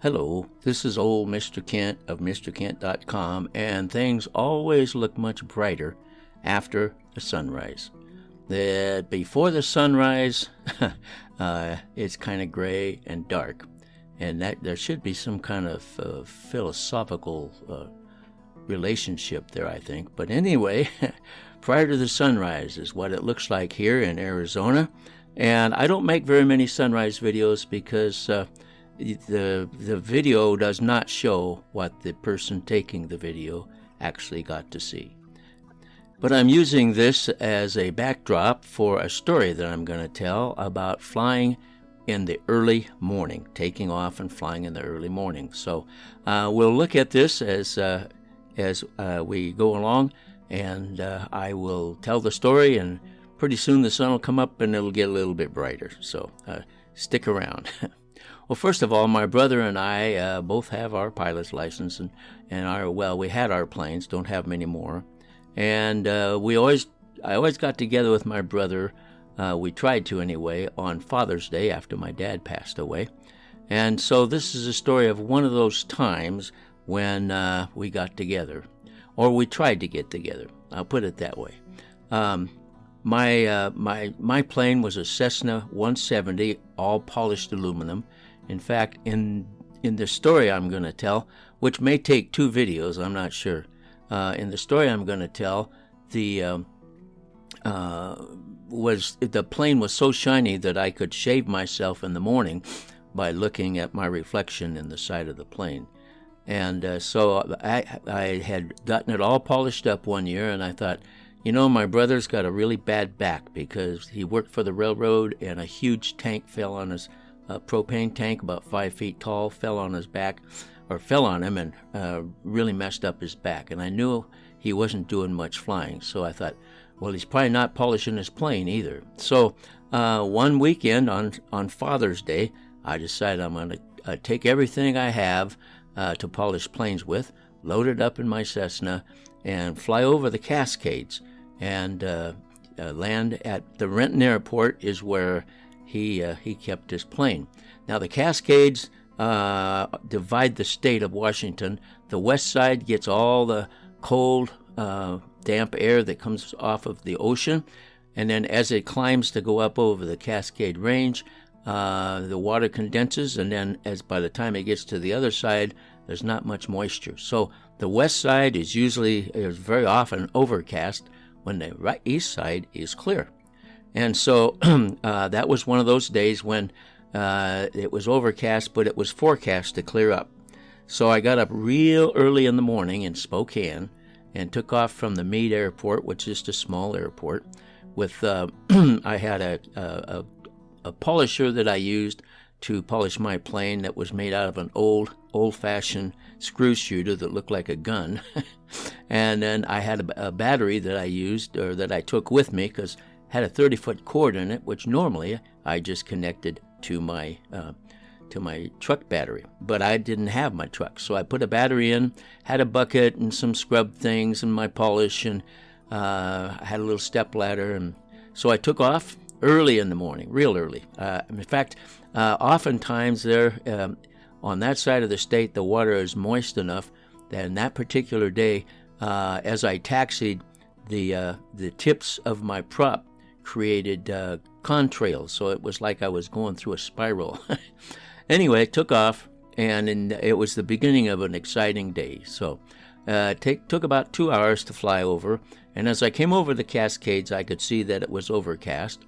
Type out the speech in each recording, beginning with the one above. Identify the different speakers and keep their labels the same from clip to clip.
Speaker 1: Hello, this is old Mr. Kent of MrKent.com, and things always look much brighter after the sunrise. Before the sunrise, it's kind of gray and dark, and that there should be some kind of philosophical relationship there, I think. But anyway, prior to the sunrise is what it looks like here in Arizona, and I don't make very many sunrise videos because the video does not show what the person taking the video actually got to see. But I'm using this as a backdrop for a story that I'm going to tell about flying in the early morning, taking off and flying in the early morning. So we'll look at this as we go along, and I will tell the story, and pretty soon the sun will come up and it'll get a little bit brighter. So stick around. Well, first of all, my brother and I both have our pilot's license, and we had our planes, don't have them anymore. And I always got together with my brother, we tried to anyway, on Father's Day after my dad passed away. And so this is a story of one of those times when we got together, or we tried to get together. I'll put it that way. My plane was a Cessna 170, all polished aluminum. In fact, in the story I'm going to tell, which may take 2 videos, I'm not sure. In the story I'm going to tell, the plane was so shiny that I could shave myself in the morning by looking at my reflection in the side of the plane. And so I had gotten it all polished up one year, and I thought, my brother's got a really bad back because he worked for the railroad, and a huge tank fell on his propane tank, about 5 feet tall, fell on his back, or fell on him, and really messed up his back. And I knew he wasn't doing much flying, so I thought, well, he's probably not polishing his plane either. So one weekend on Father's Day, I decided I'm going to take everything I have to polish planes with, load it up in my Cessna, and fly over the Cascades, and land at the Renton Airport is where he kept his plane. Now the Cascades divide the state of Washington. The west side gets all the cold, damp air that comes off of the ocean, and then as it climbs to go up over the Cascade Range, the water condenses, and then by the time it gets to the other side, there's not much moisture. So the west side is very often overcast when the east side is clear. And so that was one of those days when it was overcast, but it was forecast to clear up. So I got up real early in the morning in Spokane and took off from the Meade Airport, which is just a small airport. With I had a polisher that I used to polish my plane that was made out of an old-fashioned screw shooter that looked like a gun. And then I had a battery that I used, or that I took with me, because had a 30-foot cord in it, which normally I just connected to my truck battery. But I didn't have my truck, so I put a battery in, had a bucket and some scrub things and my polish, and I had a little step ladder, and so I took off early in the morning, real early. In fact, oftentimes there on that side of the state, the water is moist enough that in that particular day, as I taxied, the tips of my prop created contrails, so it was like I was going through a spiral. Anyway, I took off, and it was the beginning of an exciting day. So took about 2 hours to fly over, and as I came over the Cascades, I could see that it was overcast,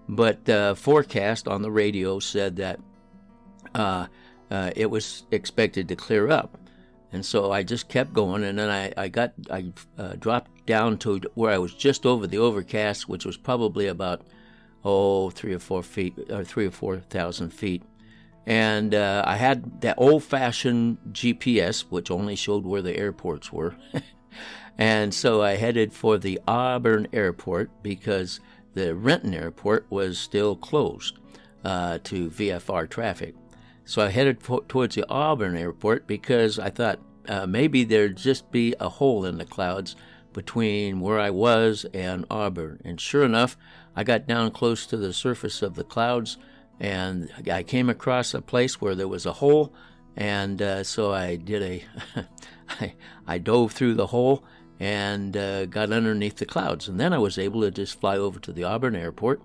Speaker 1: but forecast on the radio said that it was expected to clear up. And so I just kept going, and then I dropped down to where I was just over the overcast, which was probably about 3 or 4,000 feet. And I had that old-fashioned GPS, which only showed where the airports were. And so I headed for the Auburn Airport because the Renton Airport was still closed to VFR traffic. So I headed towards the Auburn Airport because I thought maybe there'd just be a hole in the clouds between where I was and Auburn. And sure enough, I got down close to the surface of the clouds, and I came across a place where there was a hole, And so I did I dove through the hole and got underneath the clouds. And then I was able to just fly over to the Auburn airport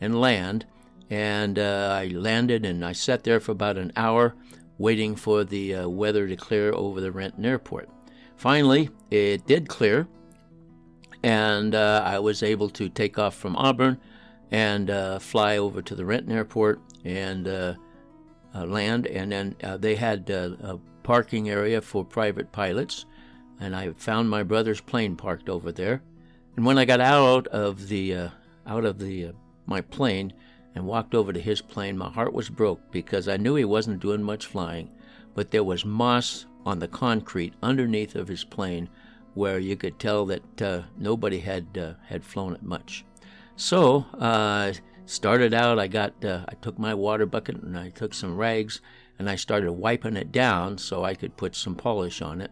Speaker 1: and land. And I landed and I sat there for about an hour waiting for the weather to clear over the Renton airport. Finally, it did clear, and I was able to take off from Auburn and fly over to the Renton airport and land. And then they had a parking area for private pilots, and I found my brother's plane parked over there. And when I got out of my plane and walked over to his plane, my heart was broke because I knew he wasn't doing much flying, but there was moss on the concrete underneath of his plane where you could tell that nobody had flown it much. So started out, I took my water bucket and I took some rags and I started wiping it down so I could put some polish on it.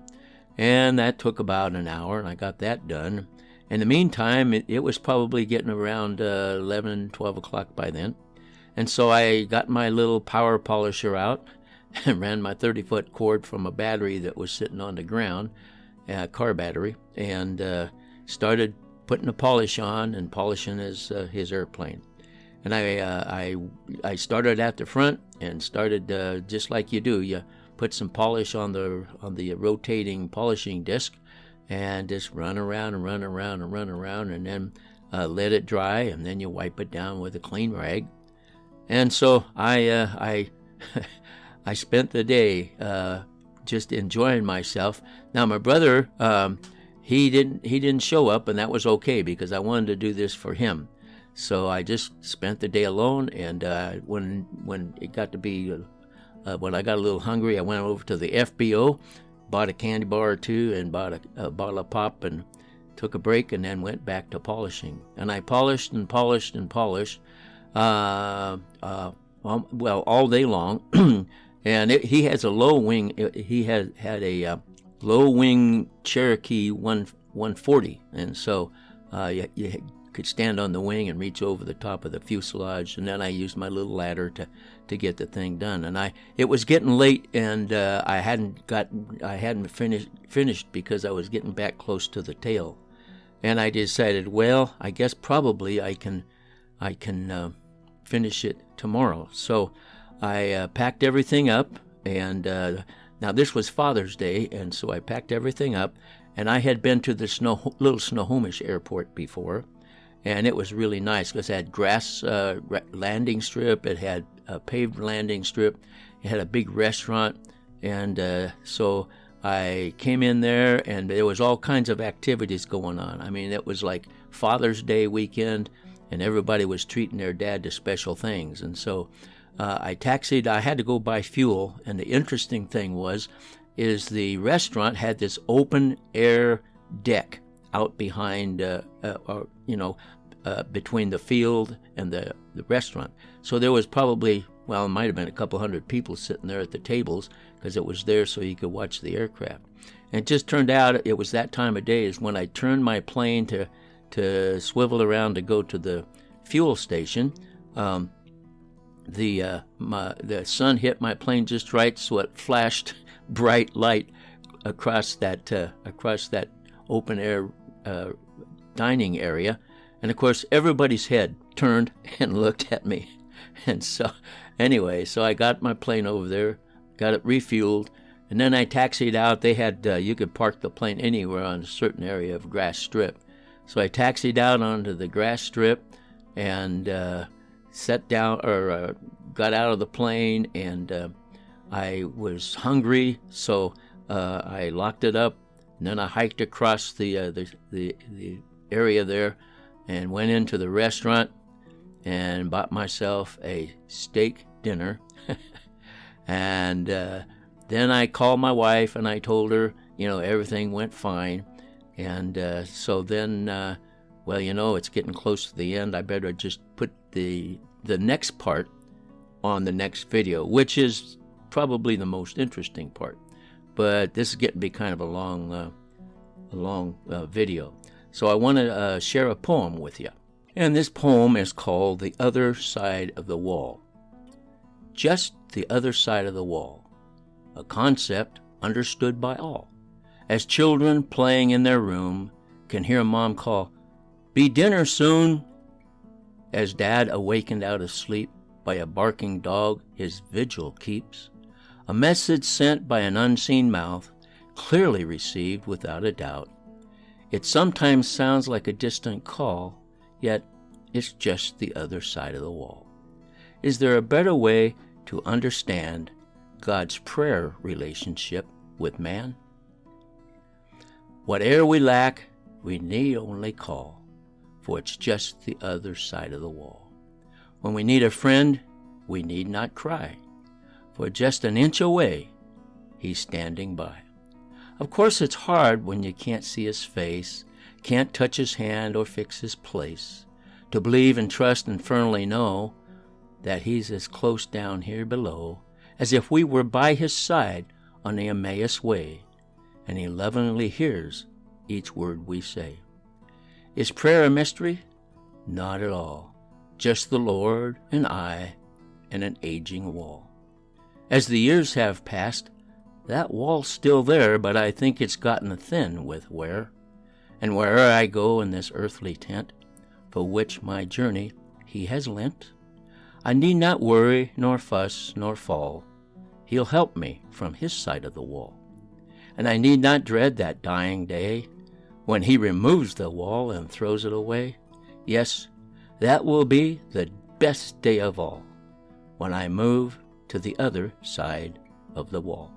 Speaker 1: And that took about an hour, and I got that done. In the meantime, it was probably getting around 11, 12 o'clock by then. And so I got my little power polisher out and ran my 30-foot cord from a battery that was sitting on the ground, a car battery, and started putting the polish on and polishing his airplane. And I started at the front and started just like you do. You put some polish on the rotating polishing disc and just run around and run around and run around, and then let it dry, and then you wipe it down with a clean rag. And so I spent the day just enjoying myself. Now my brother, he didn't show up, and that was okay because I wanted to do this for him. So I just spent the day alone, and when it got to be when I got a little hungry, I went over to the FBO, bought a candy bar or two, and bought a bottle of pop, and took a break, and then went back to polishing. And I polished and polished and polished, well, all day long. And he has a low wing. He had a low wing Cherokee 140, and so you could stand on the wing and reach over the top of the fuselage. And then I used my little ladder to get the thing done. And it was getting late, and I hadn't finished because I was getting back close to the tail. And I decided, well, I guess probably I can finish it tomorrow. So I packed everything up, and now this was Father's Day, and so I packed everything up. And I had been to the little Snohomish airport before, and it was really nice because it had grass landing strip, it had a paved landing strip, it had a big restaurant, and so I came in there, and there was all kinds of activities going on. I mean, it was like Father's Day weekend, and everybody was treating their dad to special things. And so I taxied. I had to go buy fuel, and the interesting thing is the restaurant had this open air deck out behind, between the field and the restaurant. So there was probably, well, it might have been a couple hundred people sitting there at the tables because it was there so you could watch the aircraft. And it just turned out it was that time of day is when I turned my plane to swivel around to go to the fuel station. The sun hit my plane just right, so it flashed bright light across that open air dining area, and of course everybody's head turned and looked at me. And so anyway, so I got my plane over there, got it refueled, and then I taxied out. They had you could park the plane anywhere on a certain area of grass strip. So I taxied out onto the grass strip and sat down, or got out of the plane, and I was hungry, so I locked it up. And then I hiked across the area there and went into the restaurant and bought myself a steak dinner. And then I called my wife and I told her, everything went fine. And so then, it's getting close to the end. I better just put the next part on the next video, which is probably the most interesting part. But this is getting to be kind of a long video. So I want to share a poem with you. And this poem is called The Other Side of the Wall. Just the other side of the wall. a concept understood by all. As children playing in their room can hear Mom call, "Be dinner soon," as Dad, awakened out of sleep by a barking dog, his vigil keeps, a message sent by an unseen mouth, clearly received without a doubt. It sometimes sounds like a distant call, yet it's just the other side of the wall. Is there a better way to understand God's prayer relationship with man? Whate'er we lack, we need only call, for it's just the other side of the wall. When we need a friend, we need not cry, for just an inch away, he's standing by. Of course, it's hard when you can't see his face, can't touch his hand or fix his place, to believe and trust and firmly know that he's as close down here below as if we were by his side on the Emmaus way, and he lovingly hears each word we say. Is prayer a mystery? Not at all. Just the Lord and I and an aging wall. As the years have passed, that wall's still there, but I think it's gotten thin with wear. And where'er I go in this earthly tent, for which my journey he has lent, I need not worry, nor fuss, nor fall. He'll help me from his side of the wall. And I need not dread that dying day, when he removes the wall and throws it away. Yes, that will be the best day of all, when I move to the other side of the wall.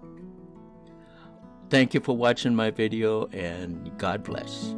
Speaker 1: Thank you for watching my video, and God bless.